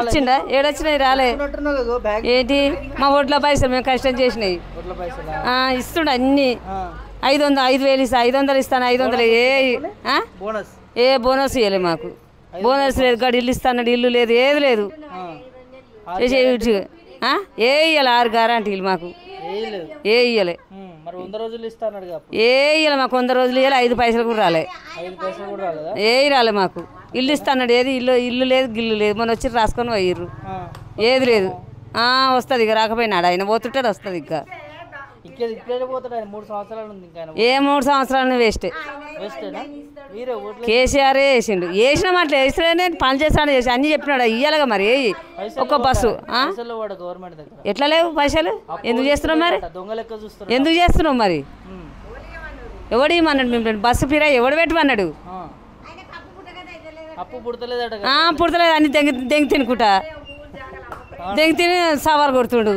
ఇచ్చిండా ఏడొచ్చినాయి రాలే ఏంటి మా ఓట్ల పైసలు మేము కష్టం చేసినాయి ఇస్తుండ అన్ని 5,000 ఇస్తా 500 ఇస్తాను 500 ఏ బోనస్ ఇవ్వలే మాకు బోనస్ లేదు గడి ఇల్లు ఇస్తాడు ఇల్లు లేదు ఏది లేదు ఏ ఇవ్వాలి 6 గ్యారంటీలు మాకు ఏ ఇవ్వలే ఏ ఇవ్వాలి మాకు 100 రోజులు ఇవ్వాలి 5 పైసలు కూడా రాలే ఏ రాలే మాకు ఇల్లు ఇస్తాడు ఏది ఇల్లు లేదు గిల్లు లేదు మొన్న వచ్చి రాసుకొని పోయిర్రు ఏది లేదు వస్తుంది ఇక రాకపోయినాడు ఆయన పోతుంటాడు వస్తుంది ఇక ఏ 3 సంవత్సరాలు వేస్టే కేసీఆర్ వేసిండు వేసిన మాట వేస్తేనే పని చేస్తాడు చేసి అన్ని చెప్పినాడు ఇయ్యాలిగా మరి ఒక్క బస్సు ఎట్లా లేవు పైసలు ఎందుకు చేస్తున్నావు మరి ఎందుకు చేస్తున్నావు మరి ఎవడు ఇమ్మన్నాడు మేము బస్సు ఫిరా ఎవడు పెట్టమన్నాడు పుడతలేదు అన్ని దెంగి తినుకుంటా దెంగి తిని సవాలు కొడుతుండు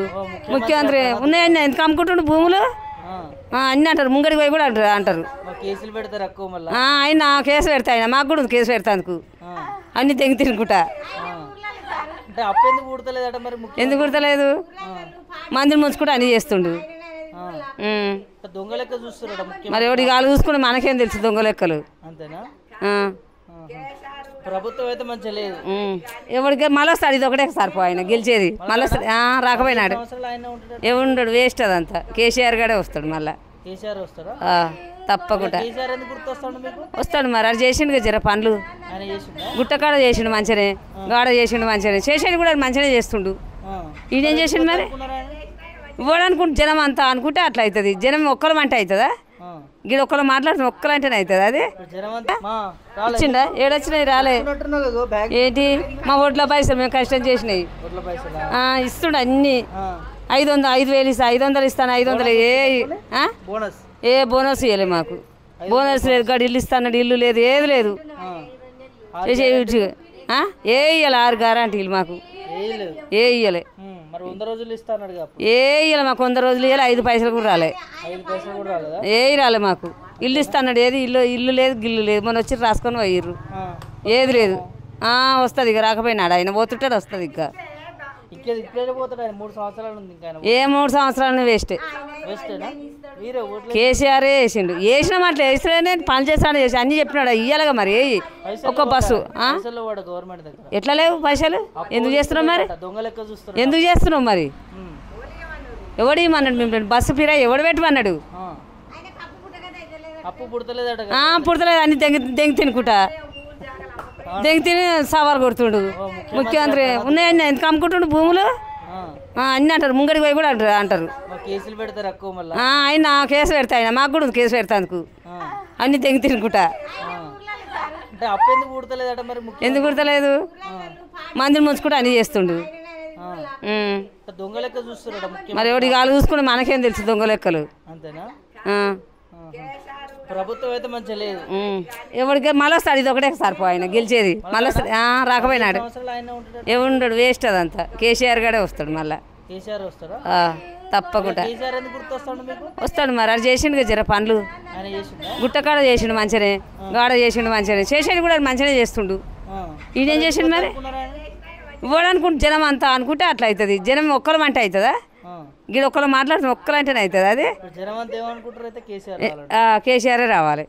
ముఖ్యమంత్రి ఉన్నాయని ఎందుకు అమ్ముకుంటుండు భూములు అన్నీ అంటారు ముంగడికి పోయి కూడా అంటారు ఆయన కేసు పెడతా ఆయన మాకు కూడా కేసు పెడతాందుకు అన్ని దెంగి తినుకుంటా ఎందుకు కుడతలేదు మందిని ముంచుకుంటూ అన్ని చేస్తుండు మరి ఎవడి కాలు చూసుకుంటే మనకేం తెలుసు దొంగ లెక్కలు ప్రభుత్వం అయితే మంచిగా లేదు ఎవరికి మళ్ళీ వస్తాడు ఇది ఒకటే సరిపో ఆయన గెలిచేది మళ్ళీ రాకపోయినాడు ఎవడు వేస్ట్ అదంతా కేసీఆర్ గడే వస్తాడు మళ్ళా తప్పకుండా వస్తాడు మరి అది చేసిండు జర పనులు గుట్టకాడ చేసిండు మంచిగానే గాడ చేసిండు మంచిగానే చేసేది కూడా మంచిగానే చేస్తుండు ఈయనేం చేసిండు మరి ఇవ్వడనుకుంటు జనం అంతా అనుకుంటే అట్లా అవుతుంది జనం ఒక్కరు అంటే అవుతుందా గిడ ఒక్కరు మాట్లాడుతున్నా ఒక్కరంటేనే అవుతుంది అది ఇచ్చిండా ఏడొచ్చినాయి రాలే ఏంటి మా ఓట్ల పైసలు మేము కష్టం చేసినాయి ఇస్తుండ అన్ని 5,000 ఇస్తా 500 ఇస్తాను 500 ఏ బోనస్ ఇవ్వలే మాకు బోనస్ లేదు గడి ఇల్లు ఇస్తాడు ఇల్లు లేదు ఏది లేదు ఏ ఇవ్వాలి 6 గ్యారంటీలు మాకు ఏ ఇవ్వలే ఏ ఇవ్వాలి మాకు 100 రోజులు ఇవ్వాలి 5 పైసలు కూడా రాలే ఏ రాలే మాకు ఇల్లు ఇస్తాడు ఏది ఇల్లు లేదు గిల్లు లేదు మొన్న వచ్చి రాసుకొని పోయిర్రు ఏది లేదు వస్తుంది ఇక రాకపోయినాడు ఆయన పోతుంటాడు వస్తుంది ఇక ఏ 3 సంవత్సరాలు వేస్టే కేసీఆర్ వేసిండు వేసిన మాట వేస్తేనే పని చేస్తాడు చేసి అన్ని చెప్పినాడు ఇయ్యాలిగా మరి ఒక్క బస్సు ఎట్లా లేవు పైసలు ఎందుకు చేస్తున్నావు మరి ఎందుకు చేస్తున్నావు మరి ఎవడు ఇమ్మన్నాడు మేము బస్సు ఫిరా ఎవడు పెట్టమన్నాడు పుడతలేదు అన్ని దెంగి తినుకుంటా దెంగి తిని సవాలు కొడుతుండు ముఖ్యమంత్రి ఉన్నాయని ఎందుకు అమ్ముకుంటుండు భూములు అన్నీ అంటారు ముంగడికి పోయి కూడా అంటారు ఆయన కేసు పెడతా ఆయన మాకు కూడా కేసు పెడతాందుకు అన్ని దెంగి తినుకుంటా ఎందుకు కుడతలేదు మందిని ముంచుకుంటూ అన్ని చేస్తుండు మరి ఎవడి కాలు చూసుకుంటే మనకేం తెలుసు దొంగ లెక్కలు ప్రభుత్వం అయితే మంచిగా లేదు ఎవరికి మళ్ళీ వస్తాడు ఇది ఒకటే సరిపో ఆయన గెలిచేది మళ్ళీ రాకపోయినాడు ఎవడు వేస్ట్ అదంతా కేసీఆర్ గడే వస్తాడు మళ్ళా తప్పకుండా వస్తాడు మరి అది చేసిండు జర పనులు గుట్టకాడ చేసిండు మంచిగానే గాడ చేసిండు మంచిగానే చేసేది కూడా మంచిగానే చేస్తుండు ఈయనేం చేసిండు మరి ఇవ్వడనుకుంటు జనం అంతా అనుకుంటే అట్లా అవుతుంది జనం ఒక్కరు అంటే అవుతుందా గిడ ఒక్కరు మాట్లాడుతున్న ఒక్కరంటేనే అవుతుంది అది కేసీఆర్ రావాలి